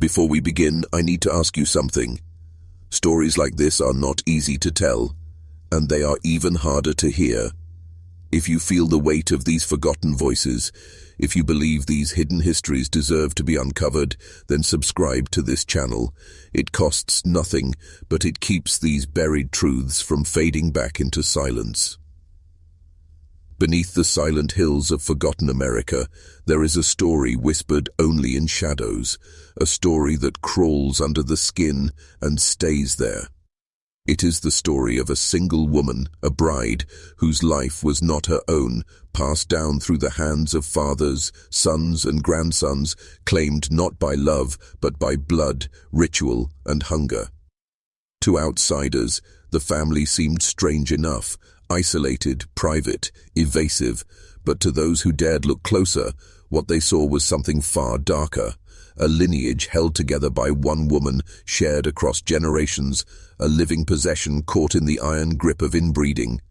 Before we begin, I need to ask you something. Stories like this are not easy to tell, and they are even harder to hear. If you feel the weight of these forgotten voices, if you believe these hidden histories deserve to be uncovered, then subscribe to this channel. It costs nothing, but it keeps these buried truths from fading back into silence. Beneath the silent hills of forgotten America, there is a story whispered only in shadows, a story that crawls under the skin and stays there. It is the story of a single woman, a bride, whose life was not her own, passed down through the hands of fathers, sons and grandsons, claimed not by love, but by blood, ritual and hunger. To outsiders, the family seemed strange enough, isolated, private, evasive, but to those who dared look closer, what they saw was something far darker. A lineage held together by one woman, shared across generations, a living possession caught in the iron grip of inbreeding.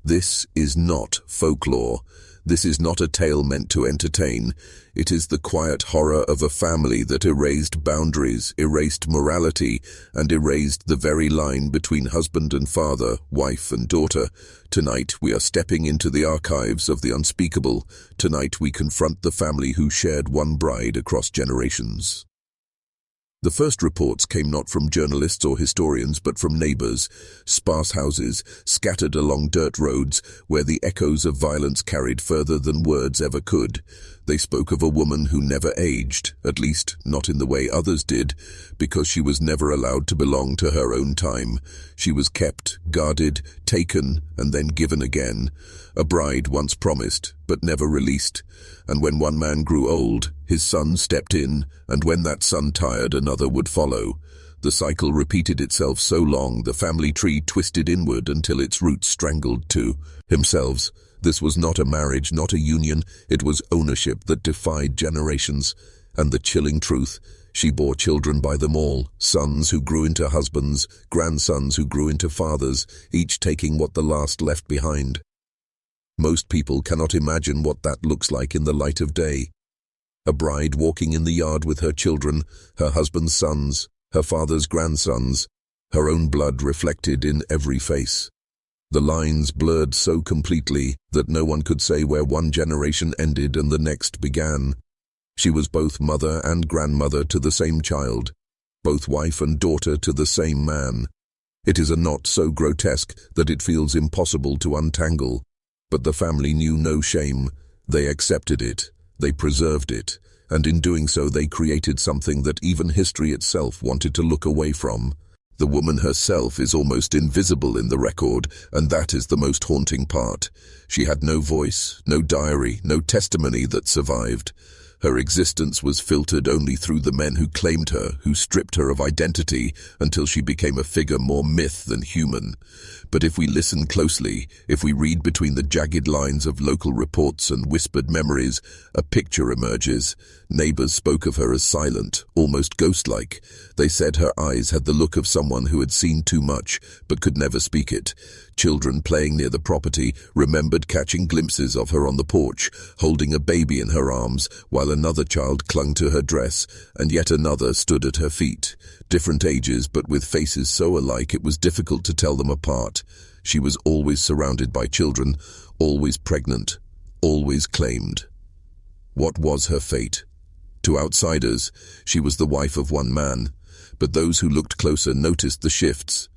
This is not folklore. This is not a tale meant to entertain. It is the quiet horror of a family that erased boundaries, erased morality, and erased the very line between husband and father, wife and daughter. Tonight we are stepping into the archives of the unspeakable. Tonight we confront the family who shared one bride across generations. The first reports came not from journalists or historians, but from neighbors, sparse houses, scattered along dirt roads, where the echoes of violence carried further than words ever could. They spoke of a woman who never aged, at least not in the way others did, because she was never allowed to belong to her own time. She was kept, guarded, taken, and then given again. A bride once promised, but never released. And when one man grew old, his son stepped in, and when that son tired, another would follow. The cycle repeated itself so long, the family tree twisted inward until its roots strangled to themselves. This was not a marriage, not a union. It was ownership that defied generations. And the chilling truth, she bore children by them all, sons who grew into husbands, grandsons who grew into fathers, each taking what the last left behind. Most people cannot imagine what that looks like in the light of day. A bride walking in the yard with her children, her husband's sons, her father's grandsons, her own blood reflected in every face. The lines blurred so completely that no one could say where one generation ended and the next began. She was both mother and grandmother to the same child, both wife and daughter to the same man. It is a knot so grotesque that it feels impossible to untangle. But the family knew no shame. They accepted it, they preserved it, and in doing so they created something that even history itself wanted to look away from. The woman herself is almost invisible in the record, and that is the most haunting part. She had no voice, no diary, no testimony that survived. Her existence was filtered only through the men who claimed her, who stripped her of identity until she became a figure more myth than human. But if we listen closely, if we read between the jagged lines of local reports and whispered memories, a picture emerges. Neighbors spoke of her as silent, almost ghost-like. They said her eyes had the look of someone who had seen too much, but could never speak it. Children playing near the property remembered catching glimpses of her on the porch, holding a baby in her arms, while another child clung to her dress, and yet another stood at her feet. Different ages, but with faces so alike it was difficult to tell them apart. She was always surrounded by children, always pregnant, always claimed. What was her fate? To outsiders, she was the wife of one man, but those who looked closer noticed the shifts.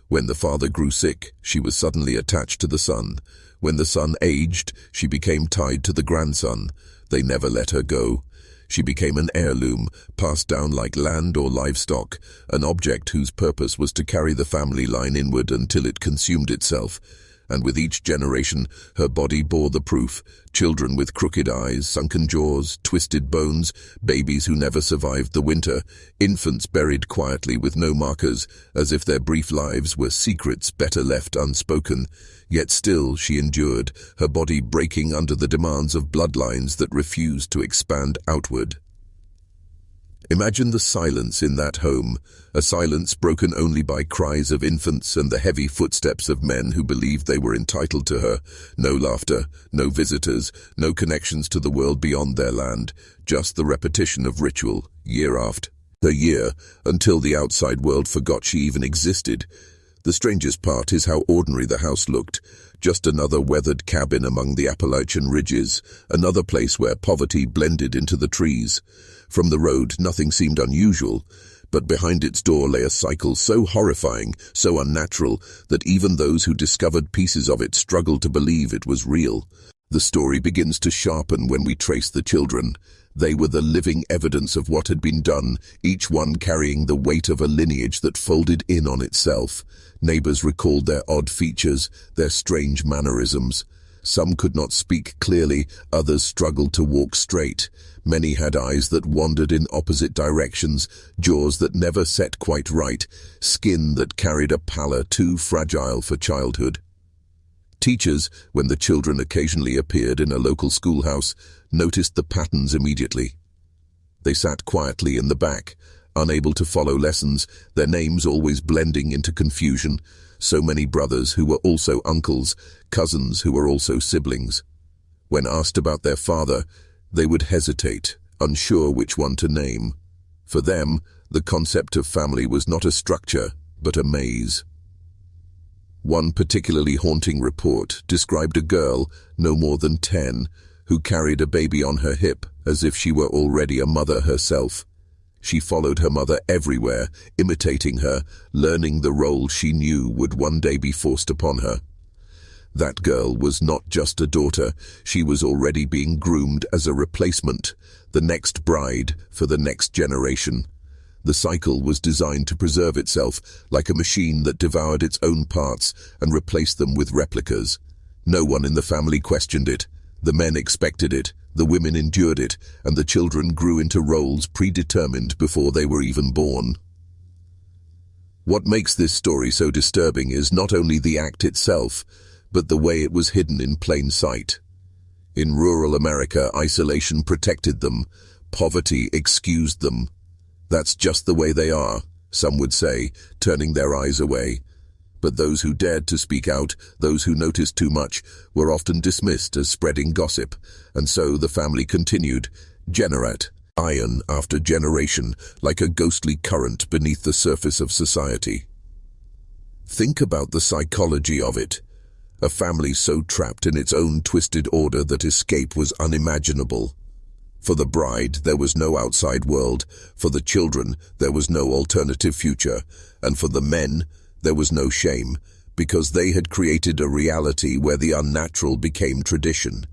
When the father grew sick, she was suddenly attached to the son. When the son aged, she became tied to the grandson. They never let her go. She became an heirloom, passed down like land or livestock, an object whose purpose was to carry the family line inward until it consumed itself. And with each generation, her body bore the proof. Children with crooked eyes, sunken jaws, twisted bones, babies who never survived the winter, infants buried quietly with no markers, as if their brief lives were secrets better left unspoken. Yet still she endured, her body breaking under the demands of bloodlines that refused to expand outward. Imagine the silence in that home, a silence broken only by cries of infants and the heavy footsteps of men who believed they were entitled to her. No laughter, no visitors, no connections to the world beyond their land, just the repetition of ritual, year after A year, until the outside world forgot she even existed. The strangest part is how ordinary the house looked. Just another weathered cabin among the Appalachian ridges, another place where poverty blended into the trees. From the road, nothing seemed unusual, but behind its door lay a cycle so horrifying, so unnatural, that even those who discovered pieces of it struggled to believe it was real. The story begins to sharpen when we trace the children. They were the living evidence of what had been done, each one carrying the weight of a lineage that folded in on itself. Neighbors recalled their odd features, their strange mannerisms. Some could not speak clearly, others struggled to walk straight. Many had eyes that wandered in opposite directions, jaws that never set quite right, skin that carried a pallor too fragile for childhood. Teachers, when the children occasionally appeared in a local schoolhouse, noticed the patterns immediately. They sat quietly in the back, unable to follow lessons, their names always blending into confusion. So many brothers who were also uncles, cousins who were also siblings. When asked about their father, they would hesitate, unsure which one to name. For them, the concept of family was not a structure, but a maze. One particularly haunting report described a girl, no more than 10, who carried a baby on her hip as if she were already a mother herself. She followed her mother everywhere, imitating her, learning the role she knew would one day be forced upon her. That girl was not just a daughter, she was already being groomed as a replacement, the next bride for the next generation. The cycle was designed to preserve itself, like a machine that devoured its own parts and replaced them with replicas. No one in the family questioned it. The men expected it, the women endured it, and the children grew into roles predetermined before they were even born. What makes this story so disturbing is not only the act itself, but the way it was hidden in plain sight. In rural America, isolation protected them, poverty excused them. That's just the way they are, some would say, turning their eyes away. But those who dared to speak out, those who noticed too much, were often dismissed as spreading gossip, and so the family continued, generation after generation, like a ghostly current beneath the surface of society. Think about the psychology of it. A family so trapped in its own twisted order that escape was unimaginable. For the bride, there was no outside world. For the children, there was no alternative future. And for the men, there was no shame, because they had created a reality where the unnatural became tradition.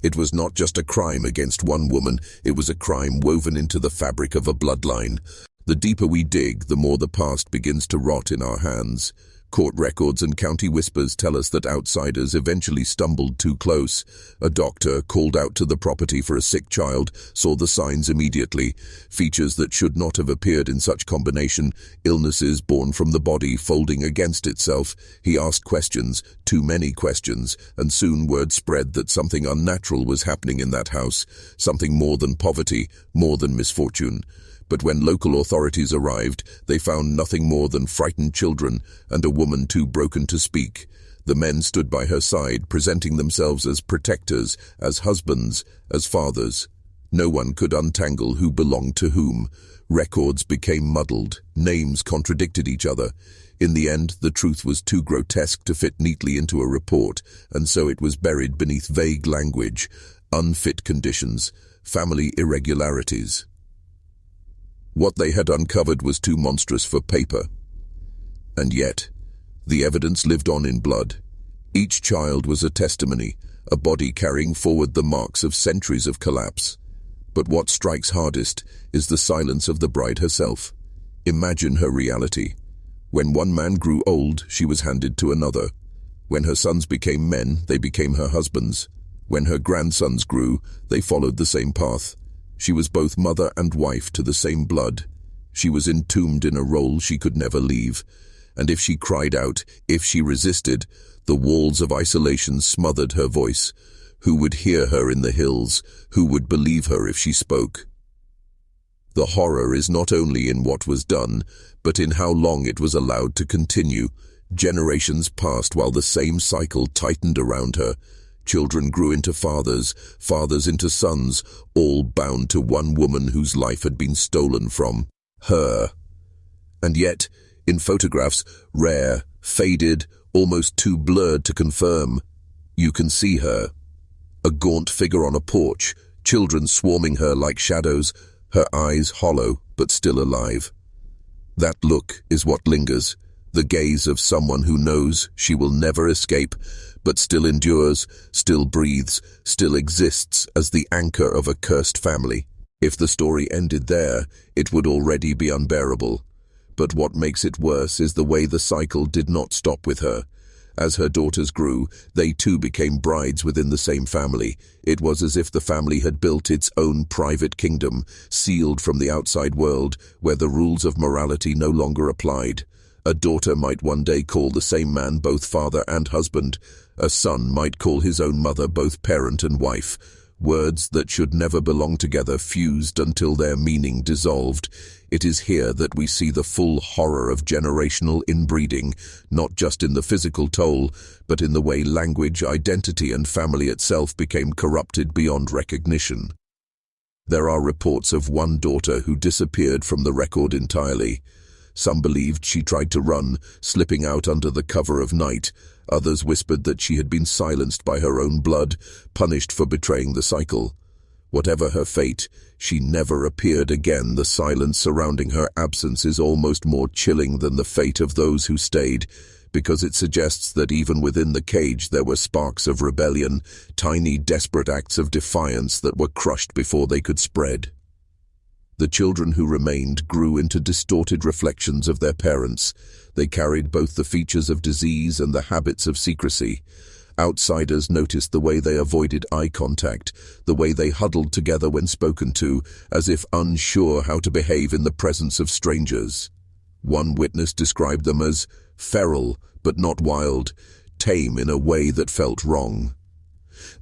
It was not just a crime against one woman, it was a crime woven into the fabric of a bloodline. The deeper we dig, the more the past begins to rot in our hands. Court records and county whispers tell us that outsiders eventually stumbled too close. A doctor called out to the property for a sick child, saw the signs immediately. Features that should not have appeared in such combination, illnesses born from the body folding against itself. He asked questions, too many questions, and soon word spread that something unnatural was happening in that house, something more than poverty, more than misfortune. But when local authorities arrived, they found nothing more than frightened children and a woman too broken to speak. The men stood by her side, presenting themselves as protectors, as husbands, as fathers. No one could untangle who belonged to whom. Records became muddled, names contradicted each other. In the end, the truth was too grotesque to fit neatly into a report, and so it was buried beneath vague language, unfit conditions, family irregularities. What they had uncovered was too monstrous for paper. And yet, the evidence lived on in blood. Each child was a testimony, a body carrying forward the marks of centuries of collapse. But what strikes hardest is the silence of the bride herself. Imagine her reality. When one man grew old, she was handed to another. When her sons became men, they became her husbands. When her grandsons grew, they followed the same path. She was both mother and wife to the same blood. She was entombed in a role she could never leave. And if she cried out, if she resisted, the walls of isolation smothered her voice. Who would hear her in the hills? Who would believe her if she spoke? The horror is not only in what was done, but in how long it was allowed to continue. Generations passed while the same cycle tightened around her. Children grew into fathers, fathers into sons, all bound to one woman whose life had been stolen from. her. And yet, in photographs, rare, faded, almost too blurred to confirm, you can see her. A gaunt figure on a porch, children swarming her like shadows, her eyes hollow but still alive. That look is what lingers, the gaze of someone who knows she will never escape, but still endures, still breathes, still exists as the anchor of a cursed family. If the story ended there, it would already be unbearable. But what makes it worse is the way the cycle did not stop with her. As her daughters grew, they too became brides within the same family. It was as if the family had built its own private kingdom, sealed from the outside world, where the rules of morality no longer applied. A daughter might one day call the same man both father and husband. A son might call his own mother both parent and wife. Words that should never belong together fused until their meaning dissolved. It is here that we see the full horror of generational inbreeding, not just in the physical toll, but in the way language, identity, and family itself became corrupted beyond recognition. There are reports of one daughter who disappeared from the record entirely. Some believed she tried to run, slipping out under the cover of night. Others whispered that she had been silenced by her own blood, punished for betraying the cycle. Whatever her fate, she never appeared again. The silence surrounding her absence is almost more chilling than the fate of those who stayed, because it suggests that even within the cage there were sparks of rebellion, tiny, desperate acts of defiance that were crushed before they could spread. The children who remained grew into distorted reflections of their parents. They carried both the features of disease and the habits of secrecy. Outsiders noticed the way they avoided eye contact, the way they huddled together when spoken to, as if unsure how to behave in the presence of strangers. One witness described them as feral, but not wild, tame in a way that felt wrong.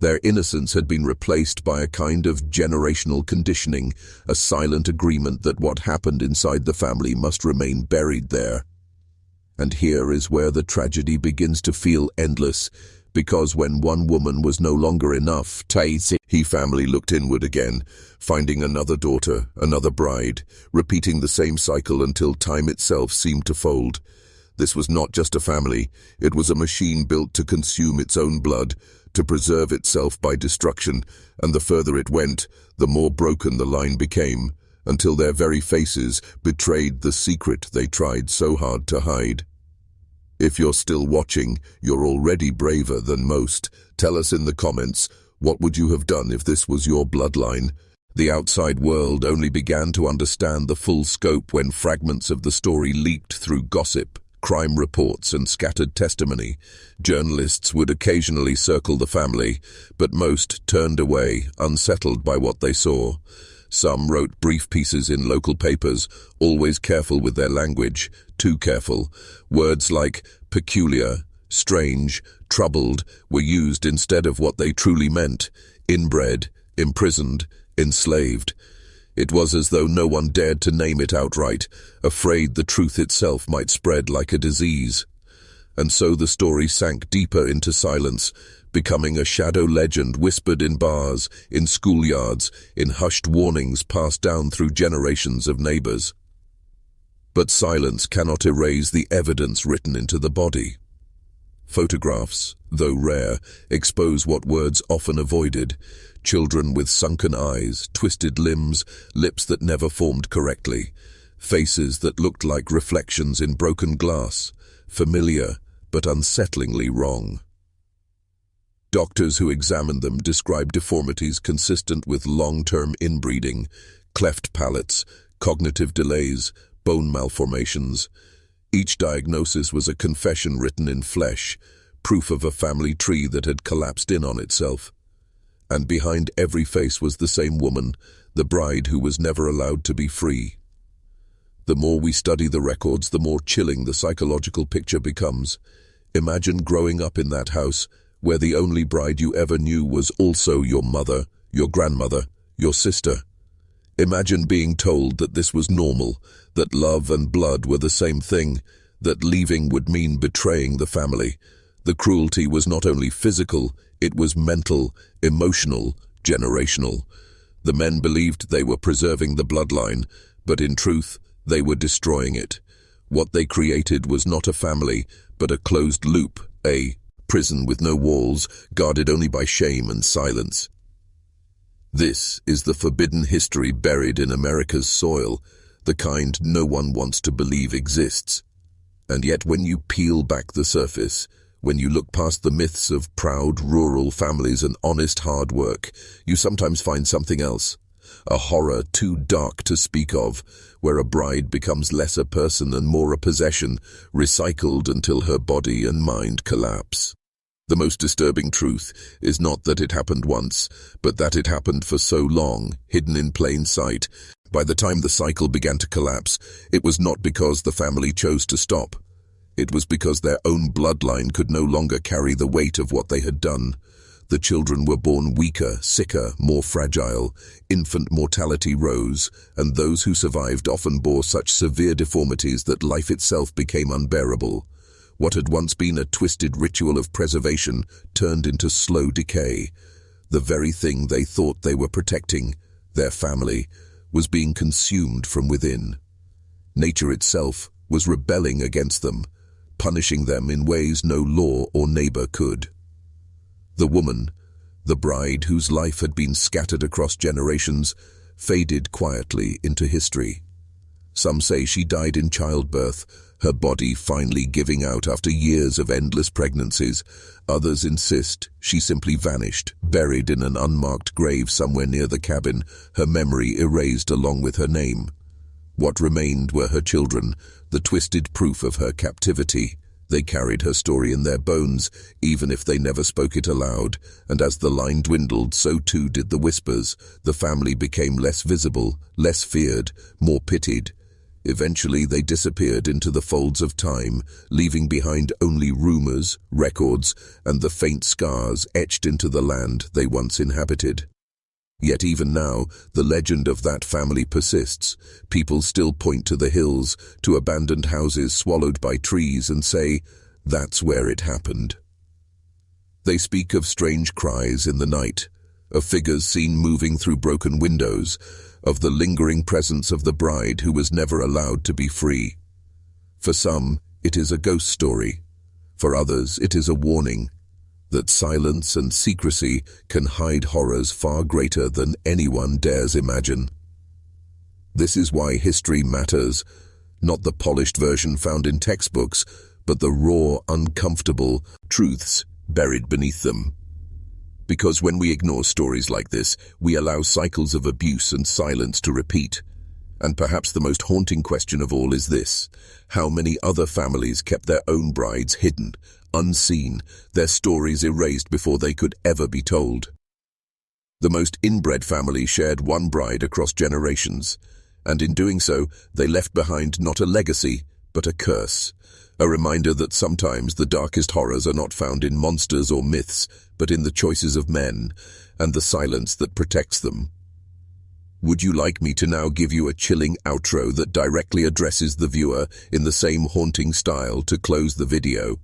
Their innocence had been replaced by a kind of generational conditioning, a silent agreement that what happened inside the family must remain buried there. And here is where the tragedy begins to feel endless, because when one woman was no longer enough, he family looked inward again, finding another daughter, another bride, repeating the same cycle until time itself seemed to fold. This was not just a family, it was a machine built to consume its own blood, to preserve itself by destruction, and the further it went, the more broken the line became, until their very faces betrayed the secret they tried so hard to hide. If you're still watching, you're already braver than most. Tell us in the comments, what would you have done if this was your bloodline? The outside world only began to understand the full scope when fragments of the story leaked through gossip, crime reports, and scattered testimony. Journalists would occasionally circle the family, but most turned away, unsettled by what they saw. Some wrote brief pieces in local papers, always careful with their language, too careful. Words like peculiar, strange, troubled were used instead of what they truly meant: inbred, imprisoned, enslaved. It was as though no one dared to name it outright, afraid the truth itself might spread like a disease. And so the story sank deeper into silence, becoming a shadow legend whispered in bars, in schoolyards, in hushed warnings passed down through generations of neighbors. But silence cannot erase the evidence written into the body. Photographs, though rare, expose what words often avoided: children with sunken eyes, twisted limbs, lips that never formed correctly, faces that looked like reflections in broken glass, familiar but unsettlingly wrong. Doctors who examined them described deformities consistent with long-term inbreeding, cleft palates, cognitive delays, bone malformations. Each diagnosis was a confession written in flesh, proof of a family tree that had collapsed in on itself. And behind every face was the same woman, the bride who was never allowed to be free. The more we study the records, the more chilling the psychological picture becomes. Imagine growing up in that house, where the only bride you ever knew was also your mother, your grandmother, your sister. Imagine being told that this was normal, that love and blood were the same thing, that leaving would mean betraying the family. The cruelty was not only physical, it was mental, emotional, generational. The men believed they were preserving the bloodline, but in truth, They were destroying it. What they created was not a family, but a closed loop, a prison with no walls, guarded only by shame and silence. This is the forbidden history buried in America's soil, the kind no one wants to believe exists. And yet when you peel back the surface, when you look past the myths of proud rural families and honest hard work, you sometimes find something else. A horror too dark to speak of, where a bride becomes less a person and more a possession, recycled until her body and mind collapse. The most disturbing truth is not that it happened once, but that it happened for so long, hidden in plain sight. By the time the cycle began to collapse, it was not because the family chose to stop. It was because their own bloodline could no longer carry the weight of what they had done. The children were born weaker, sicker, more fragile. Infant mortality rose, and those who survived often bore such severe deformities that life itself became unbearable. What had once been a twisted ritual of preservation turned into slow decay. The very thing they thought they were protecting, their family, was being consumed from within. Nature itself was rebelling against them, punishing them in ways no law or neighbor could. The woman, the bride whose life had been scattered across generations, faded quietly into history. Some say she died in childbirth, her body finally giving out after years of endless pregnancies. Others insist she simply vanished, buried in an unmarked grave somewhere near the cabin, her memory erased along with her name. What remained were her children, the twisted proof of her captivity. They carried her story in their bones, even if they never spoke it aloud, and as the line dwindled, so too did the whispers. The family became less visible, less feared, more pitied. Eventually they disappeared into the folds of time, leaving behind only rumors, records, and the faint scars etched into the land they once inhabited. Yet even now, the legend of that family persists. People still point to the hills, to abandoned houses swallowed by trees, and say, "That's where it happened." They speak of strange cries in the night, of figures seen moving through broken windows, of the lingering presence of the bride who was never allowed to be free. For some, it is a ghost story. For others, it is a warning that silence and secrecy can hide horrors far greater than anyone dares imagine. This is why history matters, not the polished version found in textbooks, but the raw, uncomfortable truths buried beneath them. Because when we ignore stories like this, we allow cycles of abuse and silence to repeat. And perhaps the most haunting question of all is this: how many other families kept their own brides hidden, unseen, their stories erased before they could ever be told? The most inbred family shared one bride across generations, and in doing so, they left behind not a legacy, but a curse. A reminder that sometimes the darkest horrors are not found in monsters or myths, but in the choices of men, and the silence that protects them. Would you like me to now give you a chilling outro that directly addresses the viewer in the same haunting style to close the video?